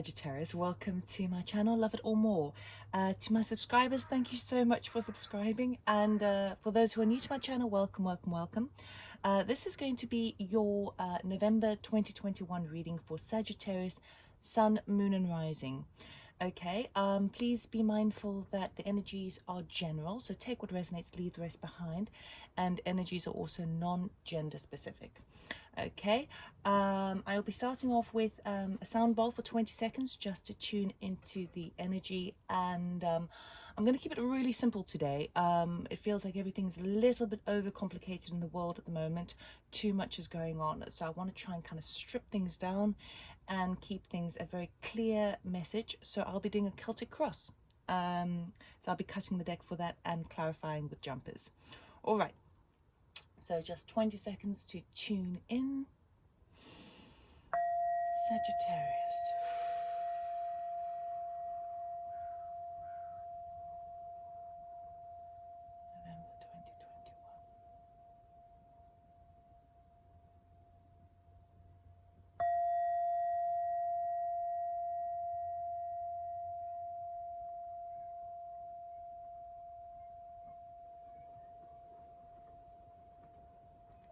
Sagittarius, welcome to my channel, love it or more. To my subscribers, thank you so much for subscribing, and for those who are new to my channel, welcome. This is going to be your November 2021 reading for Sagittarius, Sun, Moon and Rising. Okay, please be mindful that the energies are general, so take what resonates, leave the rest behind, and energies are also non-gender specific. Okay, I will be starting off with a sound bowl for 20 seconds just to tune into the energy, and I'm going to keep it really simple today. It feels like everything's a little bit overcomplicated in the world at the moment. Too much is going on, so I want to try and kind of strip things down and keep things a very clear message. So I'll be doing a Celtic cross. So I'll be cutting the deck for that and clarifying with jumpers. All right. So just 20 seconds to tune in. Sagittarius. November 2021.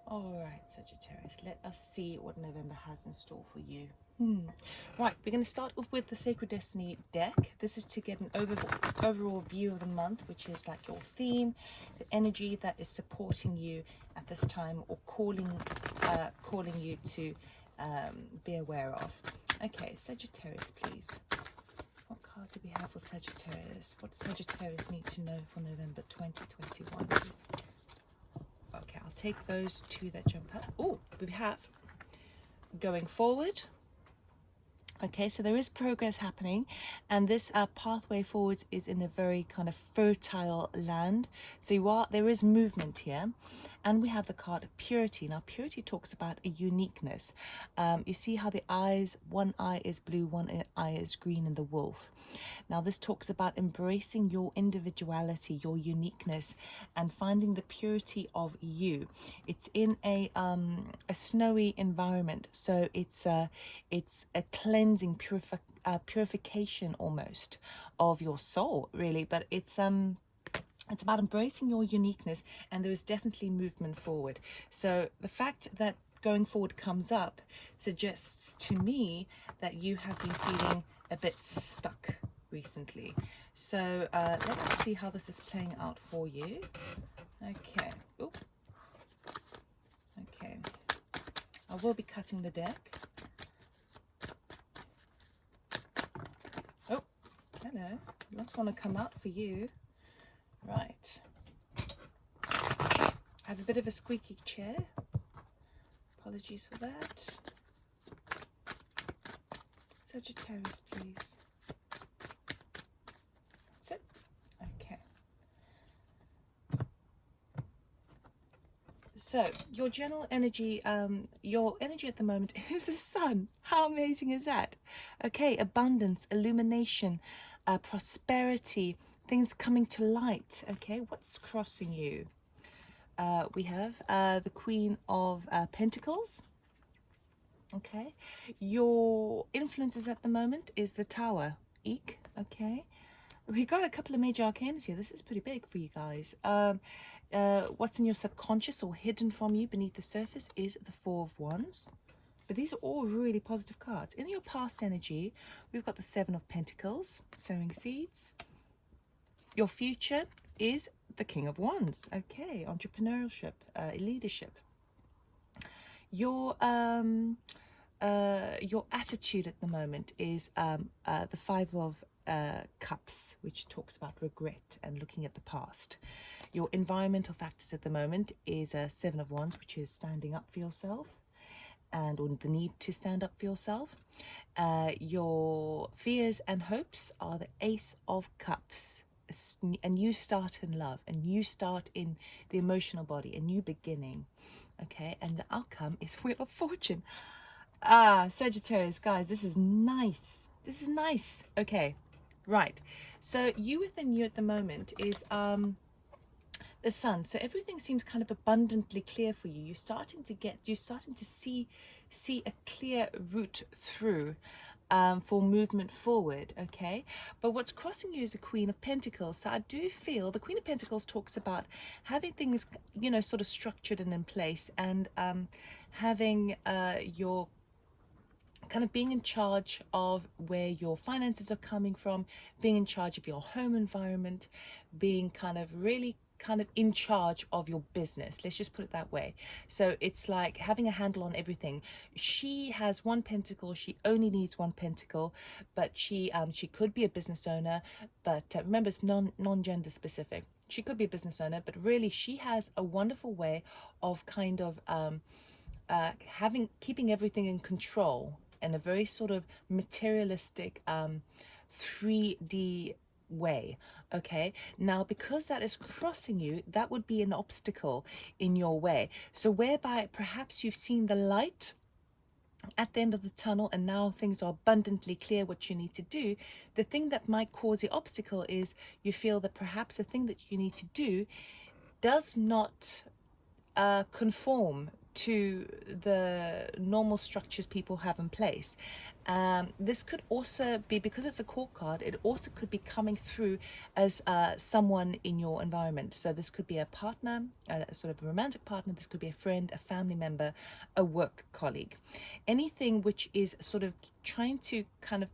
All right, Sagittarius, let us see what November has in store for you. Right, we're going to start off with the Sacred Destiny deck. This is to get an overall view of the month, which is like your theme, the energy that is supporting you at this time, or calling you to be aware of. Okay, Sagittarius, please. What card do we have for Sagittarius? What does Sagittarius need to know for November 2021, please? Okay, I'll take those two that jump out. Oh, we have going forward. Okay, so there is progress happening, and this pathway forwards is in a very kind of fertile land. So there is movement here, and we have the card of purity. Now, purity talks about a uniqueness. You see how the eyes, one eye is blue, one eye is green in the wolf. Now, this talks about embracing your individuality, your uniqueness, and finding the purity of you. It's in a snowy environment, so it's a cleansing, purification almost of your soul, really. But it's about embracing your uniqueness, and there is definitely movement forward. So the fact that going forward comes up suggests to me that you have been feeling a bit stuck recently. So let us see how this is playing out for you. Okay. Ooh. Okay. I will be cutting the deck. Oh, hello. Last one to come out for you. Right. I have a bit of a squeaky chair. Apologies for that. Sagittarius, please. That's it. Okay. So your general energy, at the moment is the sun. How amazing is that? Okay, abundance, illumination, prosperity, things coming to light. Okay, what's crossing you? We have the Queen of Pentacles. Okay, your influences at the moment is the Tower. Eek. Okay, we got a couple of major arcanas here. This is pretty big for you guys. What's in your subconscious or hidden from you beneath the surface is the Four of Wands. But these are all really positive cards. In your past energy, we've got the Seven of Pentacles, sowing seeds. Your future is the King of Wands. Okay, entrepreneurship, leadership. Your attitude at the moment is the Five of Cups, which talks about regret and looking at the past. Your environmental factors at the moment is a Seven of Wands, which is standing up for yourself, and or the need to stand up for yourself. Your fears and hopes are the Ace of Cups. A new start in love, a new start in the emotional body, a new beginning. Okay, and the outcome is Wheel of Fortune. Sagittarius, guys, this is nice. This is nice. Okay, right. So you within you at the moment is the sun. So everything seems kind of abundantly clear for you. You're starting to see a clear route through. for movement forward, okay? But what's crossing you is the Queen of Pentacles. So I do feel the Queen of Pentacles talks about having things, you know, sort of structured and in place, and having your kind of being in charge of where your finances are coming from, being in charge of your home environment, being kind of really kind of in charge of your business. Let's just put it that way. So it's like having a handle on everything. She has one pentacle. She only needs one pentacle, but she could be a business owner, but remember, it's non-gender specific. She could be a business owner, but really she has a wonderful way of kind of keeping everything in control in a very sort of materialistic 3D way. Okay, now because that is crossing you, that would be an obstacle in your way. So whereby perhaps you've seen the light at the end of the tunnel and now things are abundantly clear what you need to do, the thing that might cause the obstacle is you feel that perhaps the thing that you need to do does not conform to the normal structures people have in place. This could also be, because it's a court card, it also could be coming through as someone in your environment. So this could be a partner, a sort of a romantic partner, this could be a friend, a family member, a work colleague. Anything which is sort of trying to kind of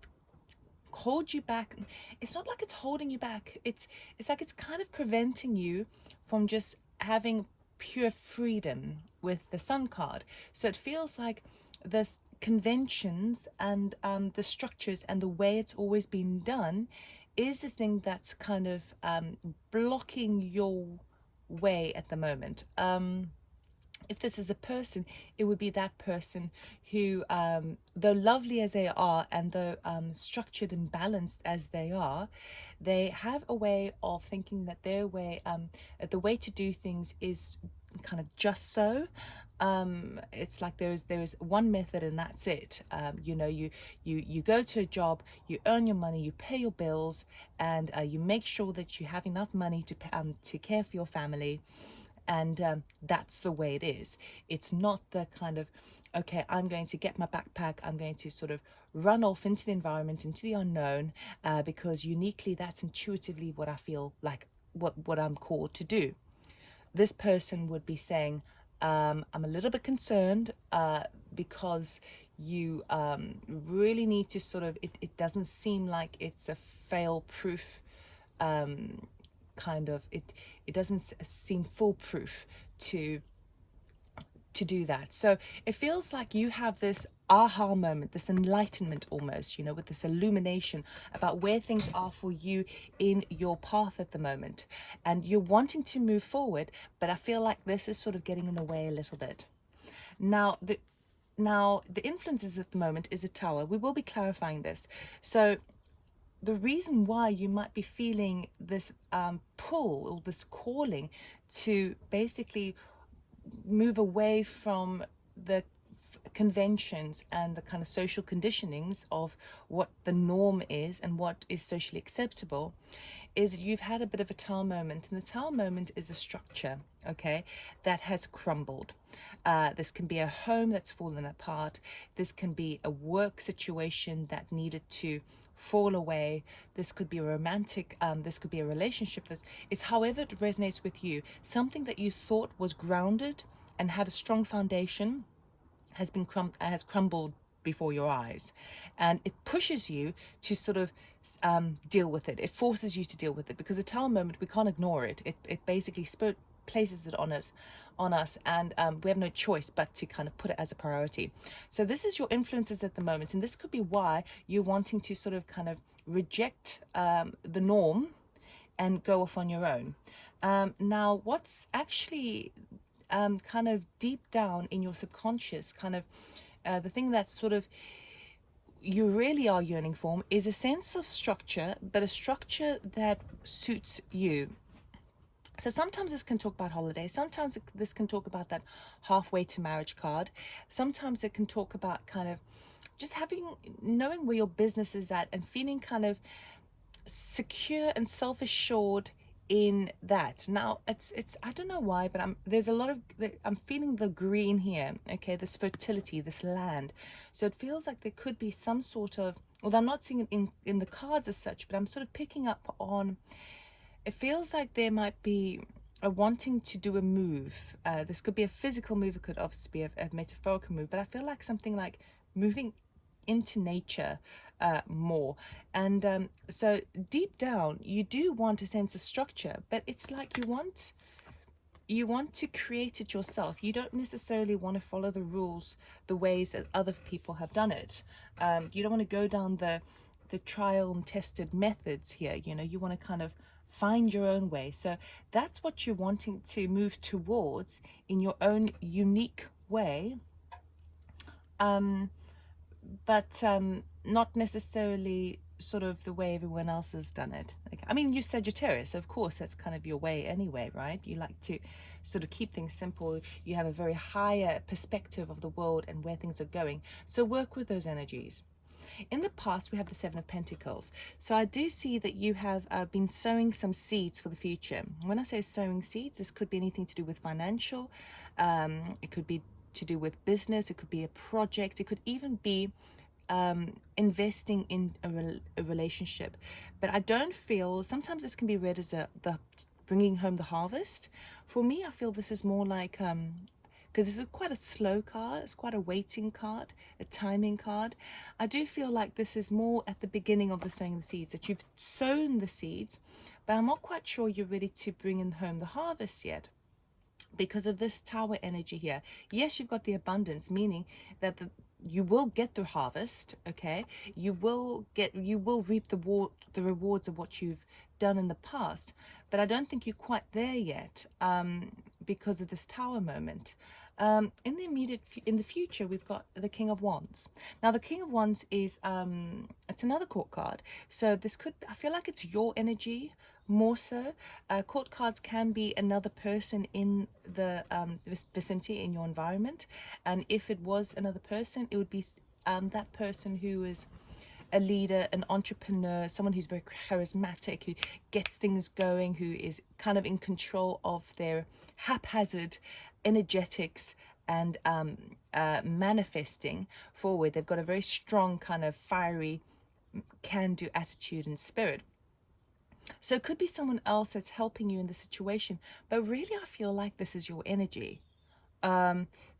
hold you back. It's not like it's holding you back, it's like it's kind of preventing you from just having pure freedom with the Sun card. So it feels like the conventions and the structures and the way it's always been done is the thing that's kind of blocking your way at the moment. If this is a person, it would be that person who, though lovely as they are and though structured and balanced as they are, they have a way of thinking that their way, the way to do things is kind of just so. It's like there is one method and that's it. You know, you go to a job, you earn your money, you pay your bills, and you make sure that you have enough money to care for your family. And that's the way it is. It's not the kind of, okay, I'm going to get my backpack, I'm going to sort of run off into the environment, into the unknown, because uniquely that's intuitively what I feel like, what I'm called to do. This person would be saying, I'm a little bit concerned because you really need to sort of, it doesn't seem like it's a fail-proof kind of, it doesn't seem foolproof to do that. So it feels like you have this aha moment, this enlightenment almost, you know, with this illumination about where things are for you in your path at the moment, and you're wanting to move forward, but I feel like this is sort of getting in the way a little bit. Now the influences at the moment is a Tower. We will be clarifying this. So the reason why you might be feeling this pull or this calling to basically move away from the conventions and the kind of social conditionings of what the norm is and what is socially acceptable is you've had a bit of a Tower moment, and the Tower moment is a structure, okay, that has crumbled. This can be a home that's fallen apart. This can be a work situation that needed to fall away. This could be a romantic, this could be a relationship. It's however it resonates with you. Something that you thought was grounded and had a strong foundation has crumbled before your eyes, and it pushes you to sort of deal with it. It forces you to deal with it, because a Tower moment, we can't ignore it. It basically Spirit places it on us, and we have no choice but to kind of put it as a priority. So this is your influences at the moment, and this could be why you're wanting to sort of kind of reject the norm and go off on your own. Now what's actually kind of deep down in your subconscious, kind of the thing that's sort of you really are yearning for is a sense of structure, but a structure that suits you. So sometimes this can talk about holidays, sometimes this can talk about that halfway to marriage card, sometimes it can talk about kind of just knowing where your business is at and feeling kind of secure and self-assured in that. Now it's I don't know why, but I'm feeling the green here, okay, this fertility, this land. So it feels like there could be some sort of although I'm not seeing it in the cards as such, but I'm sort of picking up on, it feels like there might be a wanting to do a move. This could be a physical move, it could obviously be a metaphorical move, but I feel like something like moving into nature more. And so deep down, you do want a sense of structure, but it's like you want to create it yourself. You don't necessarily want to follow the rules the ways that other people have done it. You don't want to go down the trial and tested methods here. You know, you want to kind of find your own way. So that's what you're wanting to move towards in your own unique way, but not necessarily sort of the way everyone else has done it. Like, I mean, you're Sagittarius, of course, that's kind of your way anyway, right? You like to sort of keep things simple. You have a very higher perspective of the world and where things are going. So work with those energies. In the past, we have the Seven of Pentacles. So I do see that you have been sowing some seeds for the future. When I say sowing seeds, this could be anything to do with financial. It could be to do with business. It could be a project. It could even be investing in a relationship. But I don't feel, sometimes this can be read as the bringing home the harvest. For me, I feel this is more like, because this is quite a slow card, it's quite a waiting card, a timing card. I do feel like this is more at the beginning of the sowing the seeds, that you've sown the seeds, but I'm not quite sure you're ready to bring in home the harvest yet, because of this Tower energy here. Yes, you've got the abundance, meaning that you will get the harvest, okay? You will reap the rewards of what you've done in the past, but I don't think you're quite there yet, because of this Tower moment. In the future, we've got the King of Wands. Now, the King of Wands is it's another court card. So this could, I feel like it's your energy more so. Court cards can be another person in the vicinity, in your environment, and if it was another person, it would be that person who is a leader, an entrepreneur, someone who's very charismatic, who gets things going, who is kind of in control of their haphazard energetics and manifesting forward. They've got a very strong kind of fiery can-do attitude and spirit. So it could be someone else that's helping you in the situation, but really I feel like this is your energy.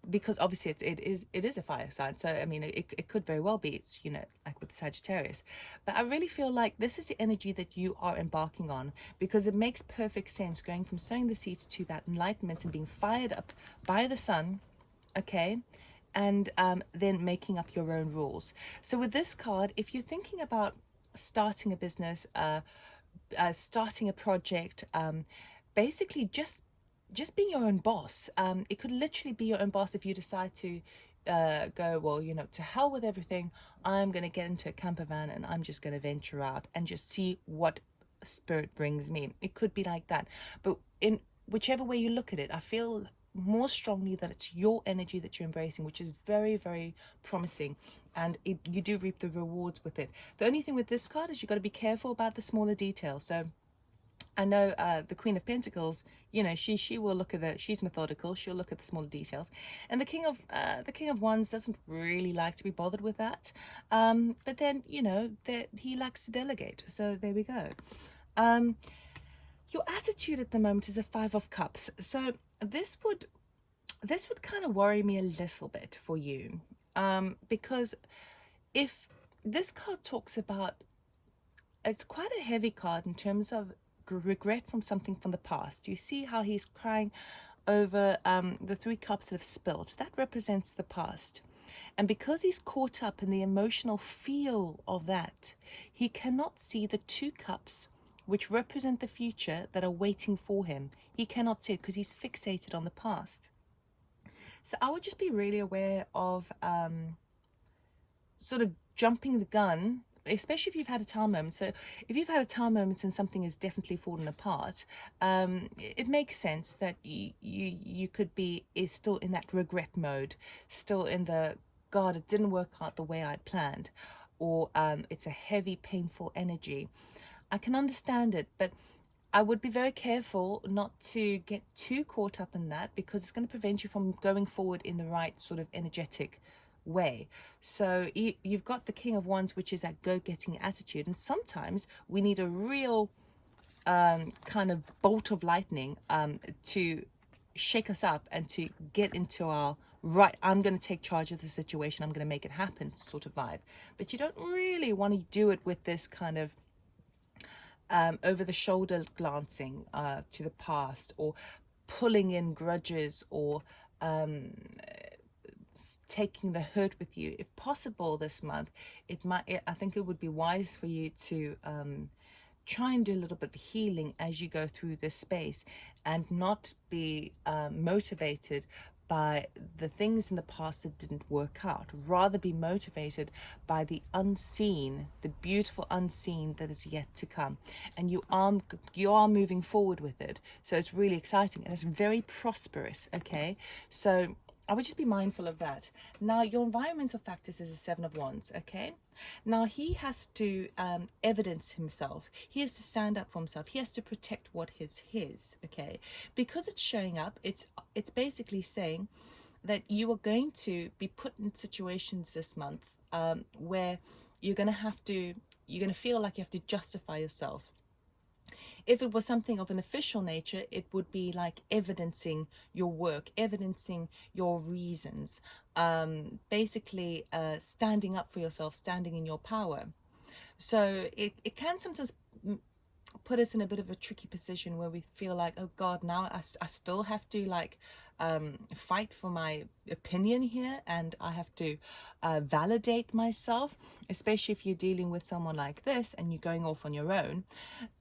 Because obviously it is a fire sign, so I mean it could very well be, it's, you know, like with Sagittarius, but I really feel like this is the energy that you are embarking on, because it makes perfect sense going from sowing the seeds to that enlightenment and being fired up by the sun, okay, and then making up your own rules. So with this card, if you're thinking about starting a business, starting a project, basically just being your own boss. It could literally be your own boss if you decide to go, well, you know, to hell with everything. I'm going to get into a camper van and I'm just going to venture out and just see what spirit brings me. It could be like that. But in whichever way you look at it, I feel more strongly that it's your energy that you're embracing, which is very, very promising, and you do reap the rewards with it. The only thing with this card is you've got to be careful about the smaller details. So I know the Queen of Pentacles, you know, she will look at she's methodical, she'll look at the smaller details, and the King of Wands doesn't really like to be bothered with that, but then, you know, he likes to delegate, so there we go. Your attitude at the moment is a Five of Cups, so this would kind of worry me a little bit for you, because if this card talks about, it's quite a heavy card in terms of regret from something from the past. You see how he's crying over the Three Cups that have spilled. That represents the past. And because he's caught up in the emotional feel of that, he cannot see the Two Cups, which represent the future, that are waiting for him. He cannot see it because he's fixated on the past. So I would just be really aware of sort of jumping the gun, especially if you've had a tower moment. So if you've had a tower moment and something has definitely fallen apart, it makes sense that you could be still in that regret mode, still in the, God, it didn't work out the way I'd planned, or it's a heavy, painful energy. I can understand it, but I would be very careful not to get too caught up in that, because it's going to prevent you from going forward in the right sort of energetic way. So you've got the King of Wands, which is that go-getting attitude, and sometimes we need a real kind of bolt of lightning to shake us up and to get into our right, I'm going to take charge of the situation, I'm going to make it happen sort of vibe. But you don't really want to do it with this kind of over the shoulder glancing to the past, or pulling in grudges, or taking the hurt with you. If possible this month, I think it would be wise for you to try and do a little bit of healing as you go through this space, and not be motivated by the things in the past that didn't work out. Rather be motivated by the unseen, the beautiful unseen that is yet to come. And you are moving forward with it. So it's really exciting, and it's very prosperous, okay? So I would just be mindful of that. Now, your environmental factors is a 7 of Wands, okay? Now, he has to evidence himself. He has to stand up for himself. He has to protect what is his, okay? Because it's showing up, it's basically saying that you are going to be put in situations this month where you're going to feel like you have to justify yourself. If it was something of an official nature, it would be like evidencing your work, evidencing your reasons, basically standing up for yourself, standing in your power. So it can sometimes put us in a bit of a tricky position where we feel like, oh God, now I still have to like fight for my opinion here, and I have to validate myself, especially if you're dealing with someone like this and you're going off on your own.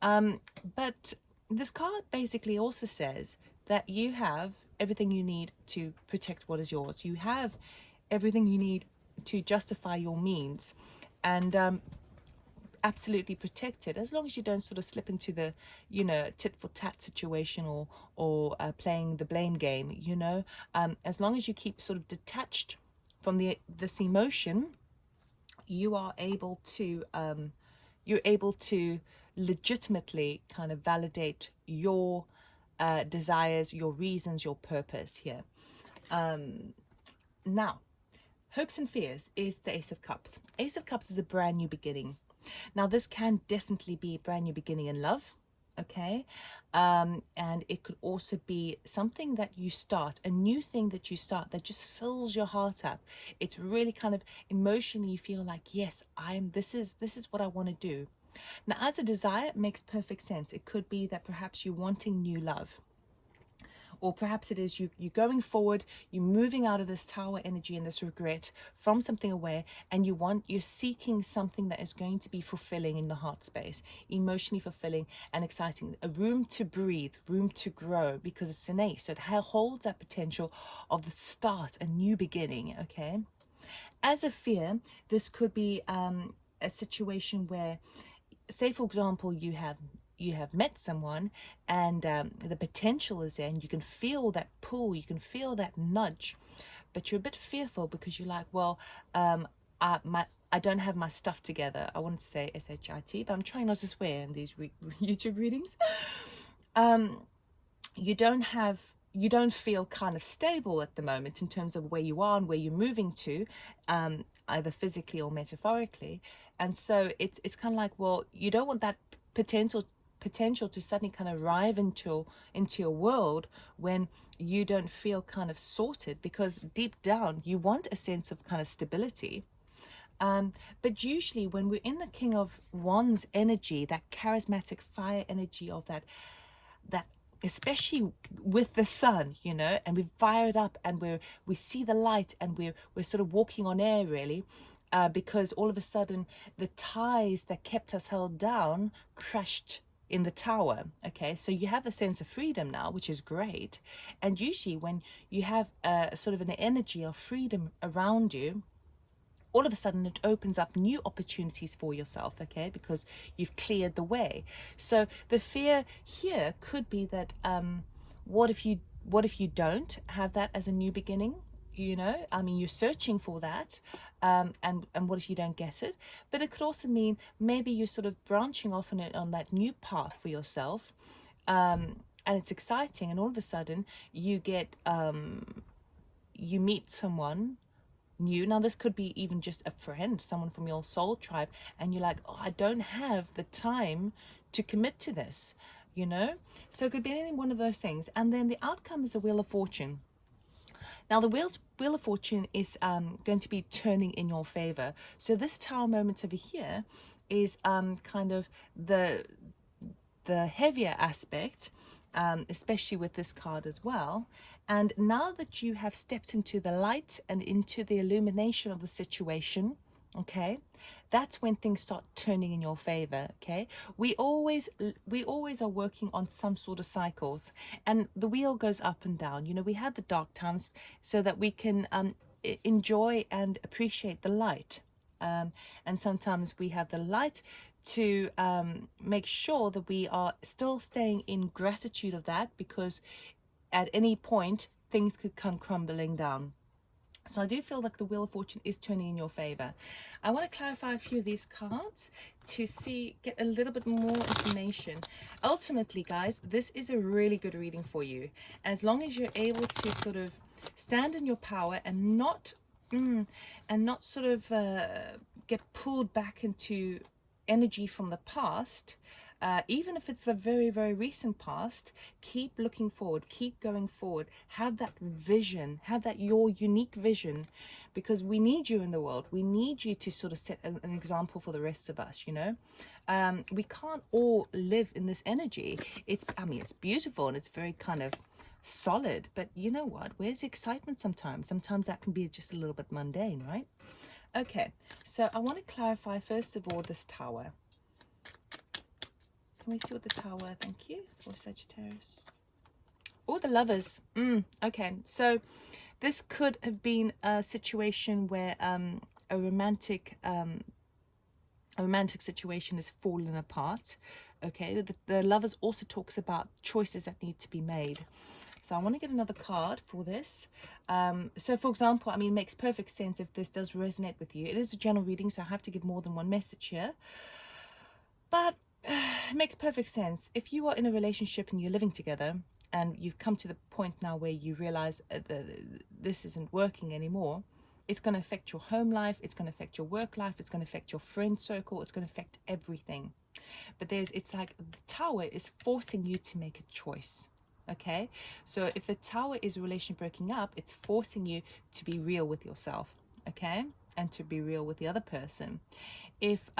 But this card basically also says that you have everything you need to protect what is yours. You have everything you need to justify your means, and absolutely protected, as long as you don't sort of slip into the, you know, tit for tat situation, or playing the blame game, you know. As long as you keep sort of detached from this emotion, you are able to you're able to legitimately kind of validate your desires, your reasons, your purpose here. Now, hopes and fears is the Ace of Cups. Ace of Cups is a brand new beginning. Now, this can definitely be a brand new beginning in love, okay? And it could also be something that you start, a new thing that you start that just fills your heart up. It's really kind of emotionally, you feel like, yes, this is what I want to do. Now, as a desire, it makes perfect sense. It could be that perhaps you're wanting new love. Or perhaps it is you're going forward, you're moving out of this tower energy and this regret from something away, and you're seeking something that is going to be fulfilling in the heart space, emotionally fulfilling and exciting, a room to breathe, room to grow, because it's an ace, so it holds that potential of the start, a new beginning, okay? As a fear, this could be a situation where, say for example, you have met someone, and the potential is there, and you can feel that pull, you can feel that nudge, but you're a bit fearful because you're like, well, I don't have my stuff together. I wanted to say SHIT, but I'm trying not to swear in these YouTube readings. You don't feel kind of stable at the moment in terms of where you are and where you're moving to, either physically or metaphorically. And so it's kind of like, well, you don't want that potential to suddenly kind of arrive into your world when you don't feel kind of sorted, because deep down you want a sense of kind of stability. But usually when we're in the King of Wands energy, that charismatic fire energy of that especially with the sun, you know, and we fire it up, and we see the light, and we're sort of walking on air, really. Because all of a sudden the ties that kept us held down crashed in the tower, okay? So you have a sense of freedom now, which is great. And usually when you have sort of an energy of freedom around you, all of a sudden it opens up new opportunities for yourself, okay? Because you've cleared the way. So the fear here could be that what if you don't have that as a new beginning? You know, I mean, you're searching for that, and what if you don't get it? But it could also mean maybe you're sort of branching off on that new path for yourself, and it's exciting, and all of a sudden you get you meet someone new. Now this could be even just a friend, someone from your soul tribe, and you're like, oh, I don't have the time to commit to this, you know. So it could be any one of those things. And then the outcome is a Wheel of Fortune. Now the Wheel of Fortune is going to be turning in your favor. So this Tower moment over here is kind of the heavier aspect, especially with this card as well. And now that you have stepped into the light and into the illumination of the situation, okay, that's when things start turning in your favor. Okay, we always are working on some sort of cycles, and the wheel goes up and down. You know, we have the dark times so that we can enjoy and appreciate the light, and sometimes we have the light to make sure that we are still staying in gratitude of that, because at any point things could come crumbling down. So I do feel like the Wheel of Fortune is turning in your favor. I want to clarify a few of these cards to get a little bit more information. Ultimately, guys, this is a really good reading for you. As long as you're able to sort of stand in your power and not sort of get pulled back into energy from the past, even if it's the very, very recent past, keep looking forward, keep going forward, have that vision, have that your unique vision, because we need you in the world. We need you to sort of set an example for the rest of us, you know. We can't all live in this energy. I mean, it's beautiful and it's very kind of solid, but you know what? Where's the excitement sometimes? Sometimes that can be just a little bit mundane, right? Okay, so I want to clarify first of all this Tower. Can we see what the Tower, thank you, for Sagittarius. Oh, the Lovers. Okay, so this could have been a situation where a romantic situation is falling apart. Okay, the Lovers also talks about choices that need to be made. So I want to get another card for this. So for example, I mean, it makes perfect sense if this does resonate with you. It is a general reading, so I have to give more than one message here. But it makes perfect sense. If you are in a relationship and you're living together and you've come to the point now where you realize this isn't working anymore, it's going to affect your home life, it's going to affect your work life, it's going to affect your friend circle, it's going to affect everything. But it's like the Tower is forcing you to make a choice. Okay, so if the Tower is a relationship breaking up, it's forcing you to be real with yourself, okay, and to be real with the other person. If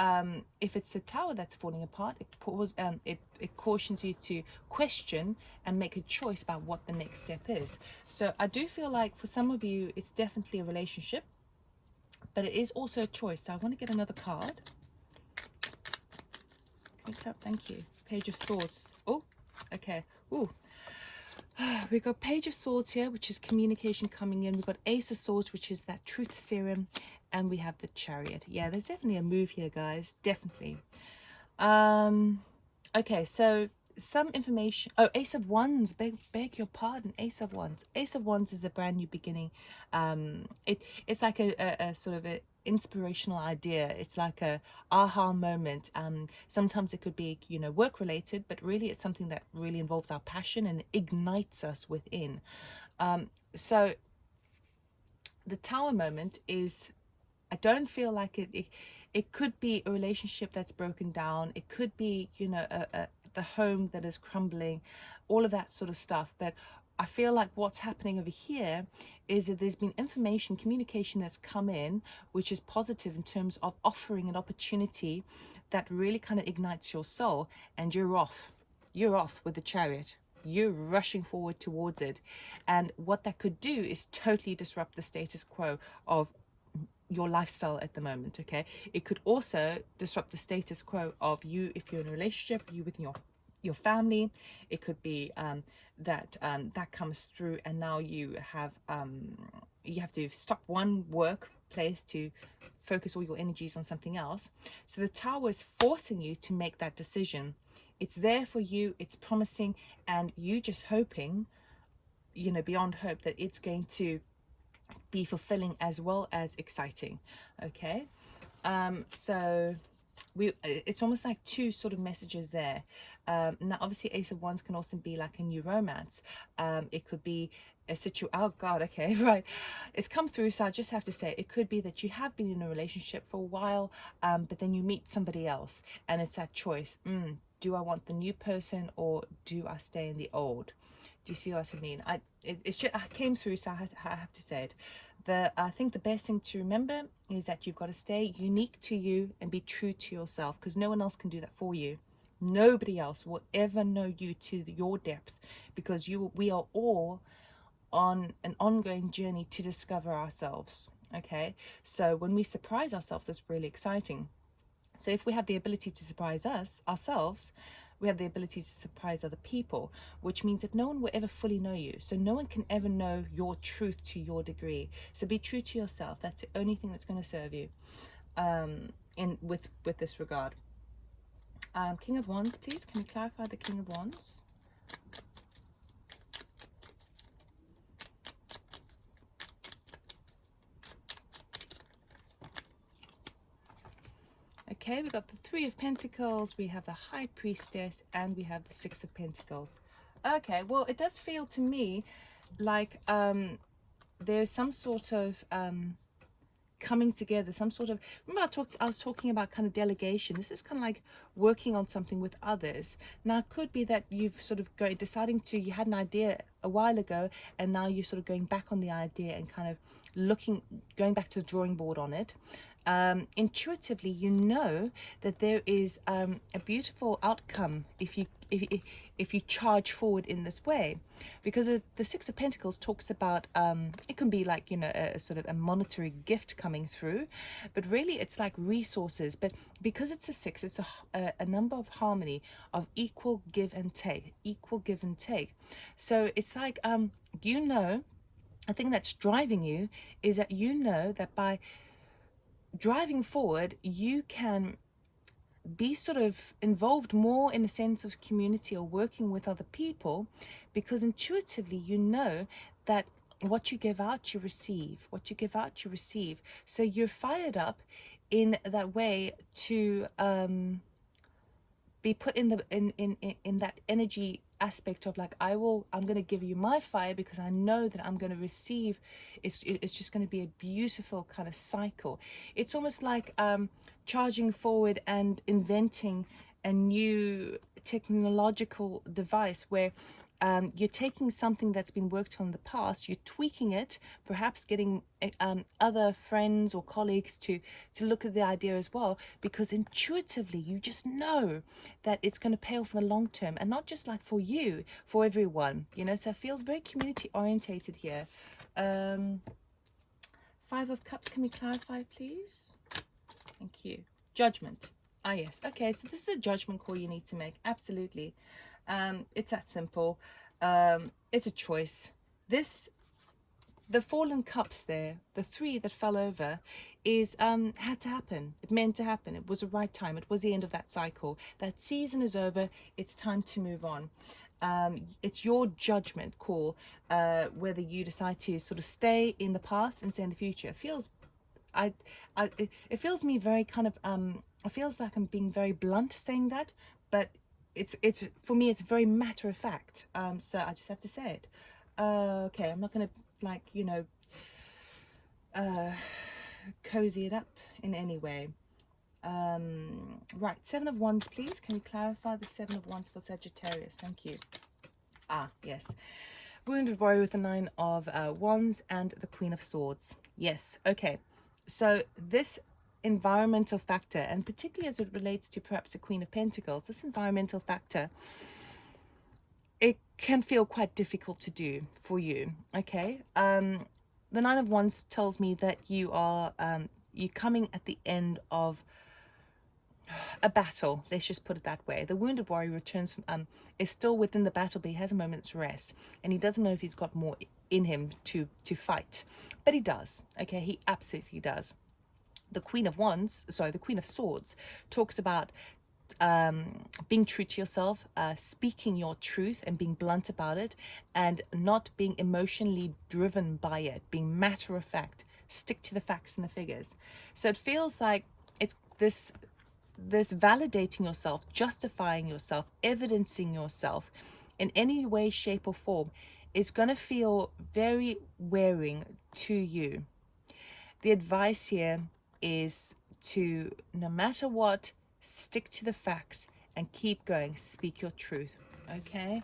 it's the Tower that's falling apart, it cautions you to question and make a choice about what the next step is. So I do feel like for some of you, it's definitely a relationship, but it is also a choice. So I want to get another card. Can we clap? Thank you. Page of Swords. Oh, okay. Ooh. We've got Page of Swords here, which is communication coming in. We've got Ace of Swords, which is that truth serum. And we have the Chariot. Yeah, there's definitely a move here, guys. Definitely. Okay, so some information. Oh, Ace of Wands. Beg your pardon. Ace of Wands. Ace of Wands is a brand new beginning. It's like a sort of a inspirational idea. It's like a aha moment. Sometimes it could be, you know, work related, but really it's something that really involves our passion and ignites us within. So the Tower moment is, I don't feel like it could be a relationship that's broken down. It could be, you know, the home that is crumbling, all of that sort of stuff. But I feel like what's happening over here is that there's been information, communication that's come in, which is positive in terms of offering an opportunity that really kind of ignites your soul, and you're off with the Chariot. You're rushing forward towards it. And what that could do is totally disrupt the status quo of your lifestyle at the moment. Okay, it could also disrupt the status quo of you if you're in a relationship, you with your family. It could be that comes through, and now you have to stop one workplace to focus all your energies on something else. So the Tower is forcing you to make that decision. It's there for you, it's promising, and you just hoping, you know, beyond hope, that it's going to be fulfilling as well as exciting. Okay, so it's almost like two sort of messages there. Now, obviously, Ace of Wands can also be like a new romance. It could be a oh God, okay, right. It's come through, so I just have to say, it could be that you have been in a relationship for a while, but then you meet somebody else, and it's that choice. Do I want the new person, or do I stay in the old? Do you see what I mean? It's just, I came through, so I have to say it. I think the best thing to remember is that you've got to stay unique to you and be true to yourself, because no one else can do that for you. Nobody else will ever know you to your depth, because we are all on an ongoing journey to discover ourselves. Okay, so when we surprise ourselves, it's really exciting. So if we have the ability to surprise ourselves, we have the ability to surprise other people, which means that no one will ever fully know you. So no one can ever know your truth to your degree. So be true to yourself. That's the only thing that's going to serve you with this regard. King of Wands, please. Can you clarify the King of Wands? Okay, we got the Three of Pentacles, we have the High Priestess, and we have the Six of Pentacles. Okay, well, it does feel to me like there's some sort of coming together, some sort of, remember I was talking about kind of delegation. This is kind of like working on something with others. Now, it could be that you've sort of you had an idea a while ago, and now you're sort of going back on the idea and kind of going back to the drawing board on it. Intuitively, you know that there is a beautiful outcome if you charge forward in this way, because the Six of Pentacles talks about it can be like, you know, a sort of a monetary gift coming through, but really it's like resources. But because it's a six, it's a number of harmony, of equal give and take, so it's like you know, I think that's driving you is that you know that by driving forward, you can be sort of involved more in a sense of community or working with other people, because intuitively you know that what you give out, you receive. What you give out, you receive. So you're fired up in that way to be put in that energy aspect of like, I'm going to give you my fire because I know that I'm going to receive. It's just going to be a beautiful kind of cycle. It's almost like charging forward and inventing a new technological device where you're taking something that's been worked on in the past, you're tweaking it, perhaps getting other friends or colleagues to look at the idea as well, because intuitively you just know that it's going to pay off in the long term, and not just like for you, for everyone, you know. So it feels very community orientated here. Five of Cups, can we clarify, please? Thank you. Judgment. Ah, yes. Okay, so this is a judgment call you need to make. Absolutely. It's that simple. It's a choice. The fallen cups there, the three that fell over, is had to happen. It meant to happen. It was the right time. It was the end of that cycle. That season is over. It's time to move on. It's your judgment call whether you decide to sort of stay in the past and stay in the future. It feels it feels me very kind of it feels like I'm being very blunt saying that, but it's for me it's very matter of fact. So I just have to say it. Okay, I'm not gonna, like, you know, cozy it up in any way. Right, Seven of Wands, please. Can you clarify the Seven of Wands for Sagittarius? Thank you. Ah, yes. Wounded warrior with the Nine of Wands and the Queen of Swords. Yes. Okay. So this environmental factor, and particularly as it relates to perhaps the Queen of Pentacles, this environmental factor, it can feel quite difficult to do for you. Okay. The Nine of Wands tells me that you are you're coming at the end of a battle, let's just put it that way. The wounded warrior returns from is still within the battle, but he has a moment's rest, and he doesn't know if he's got more in him to fight, but he does. Okay, he absolutely does. The Queen of Wands, sorry, the Queen of Swords talks about being true to yourself, speaking your truth and being blunt about it, and not being emotionally driven by it, being matter of fact, stick to the facts and the figures. So it feels like it's this validating yourself, justifying yourself, evidencing yourself in any way, shape or form is going to feel very wearing to you. The advice here is to, no matter what, stick to the facts and keep going. Speak your truth. Okay?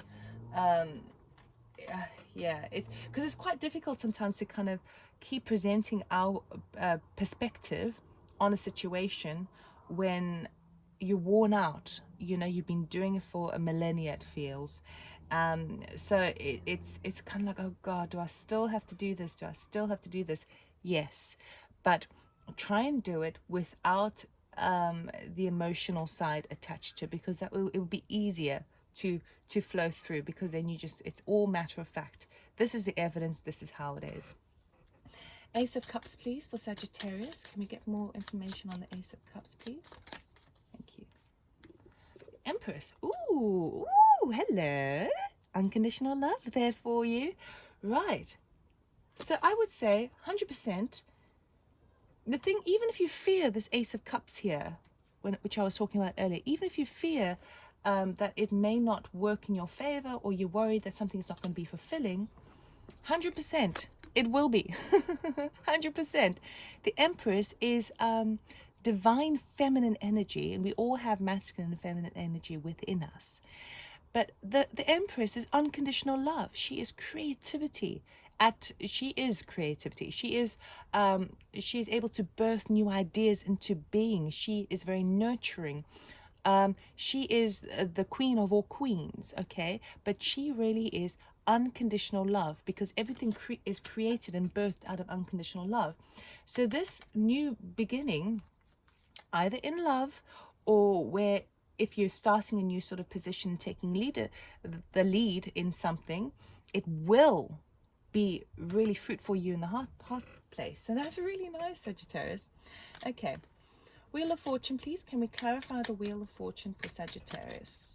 Yeah, it's because it's quite difficult sometimes to kind of keep presenting our perspective on a situation when you're worn out. You know, you've been doing it for a millennia, it feels. So it's kind of like, oh God, do I still have to do this? Do I still have to do this? Yes, but try and do it without the emotional side attached to it, because it will be easier to flow through, because then it's all matter of fact. This is the evidence, this is how it is. Ace of Cups, please, for Sagittarius. Can we get more information on the Ace of Cups, please? Thank you. Empress. Ooh, hello. Unconditional love there for you. Right. So I would say 100%. The thing, even if you fear this Ace of Cups here, which I was talking about earlier, even if you fear that it may not work in your favor, or you're worried that something's not going to be fulfilling, 100%, it will be. 100%. The Empress is divine feminine energy, and we all have masculine and feminine energy within us. But the Empress is unconditional love. She is creativity. She is creativity. She is able to birth new ideas into being. She is very nurturing. She is the queen of all queens, okay? But she really is unconditional love, because everything is created and birthed out of unconditional love. So this new beginning, either in love, or where if you're starting a new sort of position, taking the lead in something, it will be really fruitful for you in the heart place. So that's really nice, Sagittarius. Okay, Wheel of Fortune, please. Can we clarify the Wheel of Fortune for Sagittarius?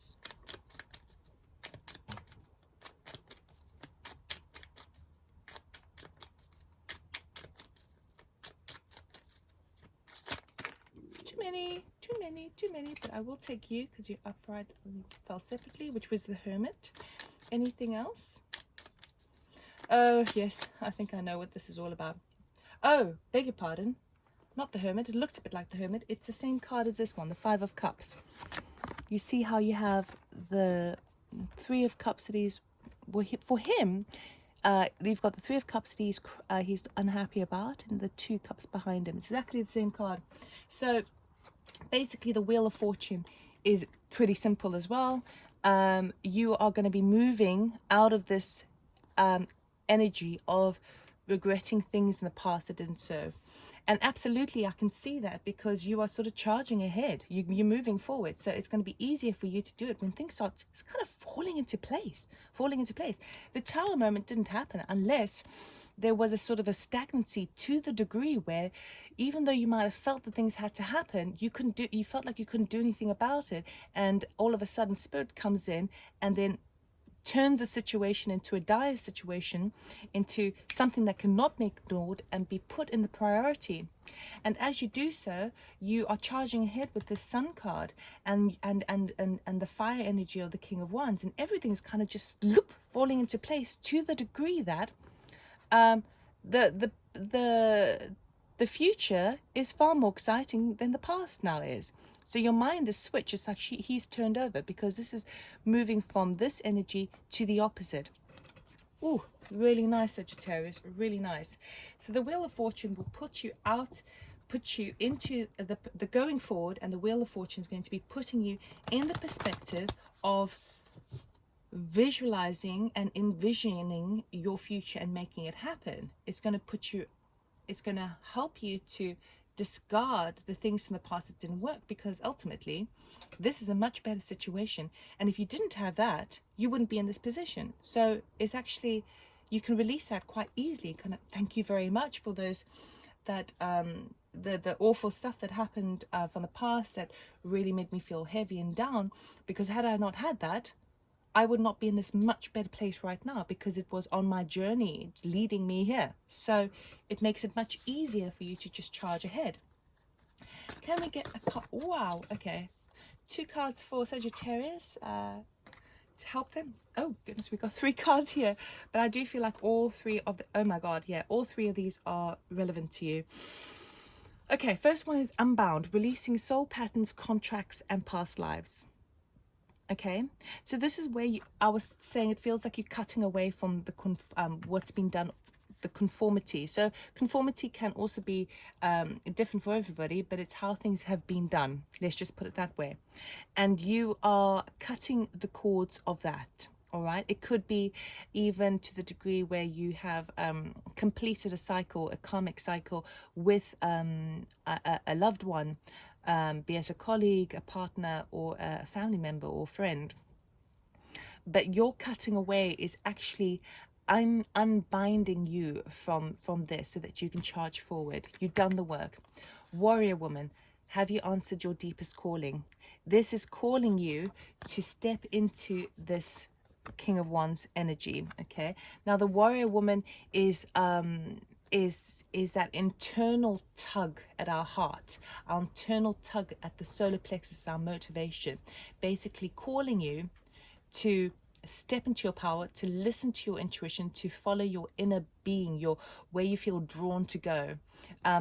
Too many, but I will take you because you're upright and fell separately, which was the Hermit. Anything else? Oh, yes, I think I know what this is all about. Oh, beg your pardon. Not the Hermit. It looked a bit like the Hermit. It's the same card as this one, the Five of Cups. You see how you have the Three of Cups that he's... Well, for him, you've got the Three of Cups that he's unhappy about, and the Two Cups behind him. It's exactly the same card. So basically the Wheel of Fortune is pretty simple as well. You are going to be moving out of this energy of regretting things in the past that didn't serve. And absolutely, I can see that, because you are sort of charging ahead. You're moving forward. So it's going to be easier for you to do it when things start kind of falling into place. The Tower moment didn't happen unless there was a sort of a stagnancy, to the degree where even though you might have felt that things had to happen, you felt like you couldn't do anything about it. And all of a sudden Spirit comes in and then turns a situation into a dire situation, into something that cannot be ignored and be put in the priority. And as you do so, you are charging ahead with the Sun card and the fire energy of the King of Wands, and everything's kind of just falling into place, to the degree that the future is far more exciting than the past now is. So your mind is switched. It's like he's turned over, because this is moving from this energy to the opposite. Ooh, really nice, Sagittarius, really nice. So the Wheel of Fortune will put you into the going forward, and the Wheel of Fortune is going to be putting you in the perspective of visualizing and envisioning your future and making it happen. It's going to help you to discard the things from the past that didn't work, because ultimately this is a much better situation. And if you didn't have that, you wouldn't be in this position. So it's actually, you can release that quite easily. Kind of thank you very much for those that the awful stuff that happened from the past that really made me feel heavy and down, because had I not had that, I would not be in this much better place right now, because it was on my journey leading me here. So it makes it much easier for you to just charge ahead. Can we get a card? Wow, okay. 2 cards for Sagittarius to help them. Oh goodness, we got 3 cards here, but I do feel like all 3 of the, oh my god, yeah, all 3 of these are relevant to you. Okay, first one is unbound, releasing soul patterns, contracts, and past lives. Okay, so this is where I was saying it feels like you're cutting away from the what's been done, the conformity. So conformity can also be different for everybody, but it's how things have been done. Let's just put it that way. And you are cutting the cords of that. All right, it could be even to the degree where you have completed a cycle, a karmic cycle with a loved one, be it a colleague, a partner, or a family member or friend. But your cutting away is actually unbinding you from this so that you can charge forward. You've done the work. Warrior woman, have you answered your deepest calling? This is calling you to step into this King of Wands energy. Okay, now the warrior woman is that internal tug at our heart, our internal tug at the solar plexus, our motivation, basically calling you to step into your power, to listen to your intuition, to follow your inner being, your where you feel drawn to go.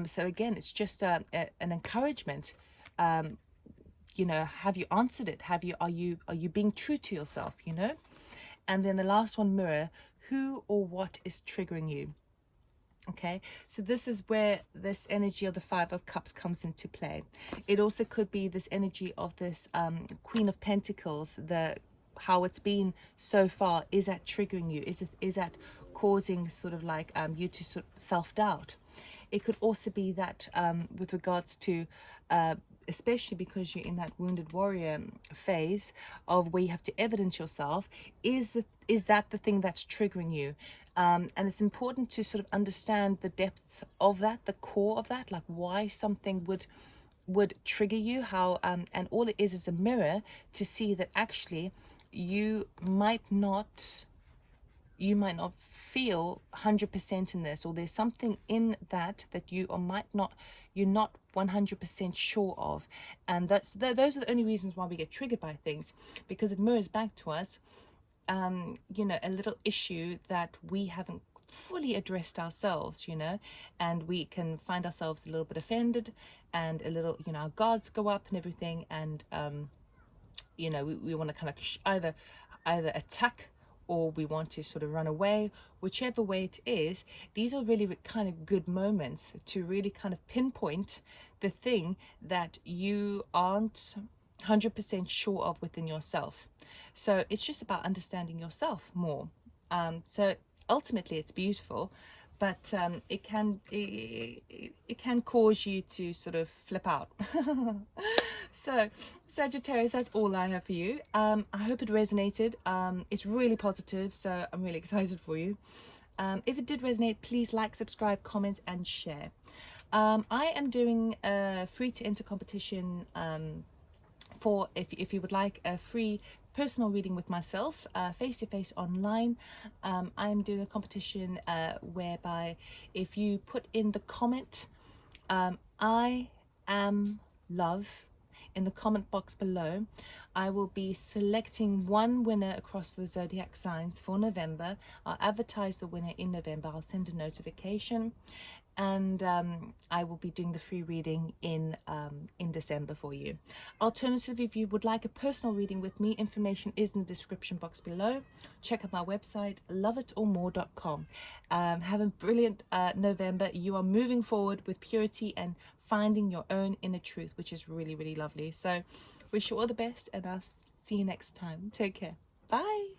So again, it's just an encouragement. You know, have you answered it? Are you being true to yourself? You know. And then the last one, mirror, who or what is triggering you? Okay, so this is where this energy of the 5 of Cups comes into play. It also could be this energy of this Queen of Pentacles, how it's been so far. Is that triggering you? Is that causing sort of like you to sort of self-doubt? It could also be that with regards to especially because you're in that wounded warrior phase of where you have to evidence yourself, is that the thing that's triggering you? And it's important to sort of understand the depth of that, the core of that, like why something would trigger you, how and all it is a mirror to see that actually you might not feel 100% in this, or there's something in that you you're not 100% sure of. And those are the only reasons why we get triggered by things, because it mirrors back to us you know, a little issue that we haven't fully addressed ourselves, you know, and we can find ourselves a little bit offended and a little, you know, our guards go up and everything, and you know, we want to kind of either attack, or we want to sort of run away. Whichever way it is, these are really kind of good moments to really kind of pinpoint the thing that you aren't 100% sure of within yourself. So it's just about understanding yourself more. So ultimately it's beautiful, but it can cause you to sort of flip out. So Sagittarius, that's all I have for you. I hope it resonated. It's really positive, so I'm really excited for you. If it did resonate, please like, subscribe, comment, and share. I am doing a free to enter competition for if you would like a free personal reading with myself, face-to-face online. I'm doing a competition whereby if you put in the comment I am love in the comment box below, I will be selecting one winner across the zodiac signs for November. I'll advertise the winner in November. I'll send a notification, and I will be doing the free reading in December for you. Alternatively, if you would like a personal reading with me, information is in the description box below. Check out my website, loveitormore.com. Have a brilliant November. You are moving forward with purity and finding your own inner truth, which is really, really lovely. So wish you all the best, and I'll see you next time. Take care. Bye.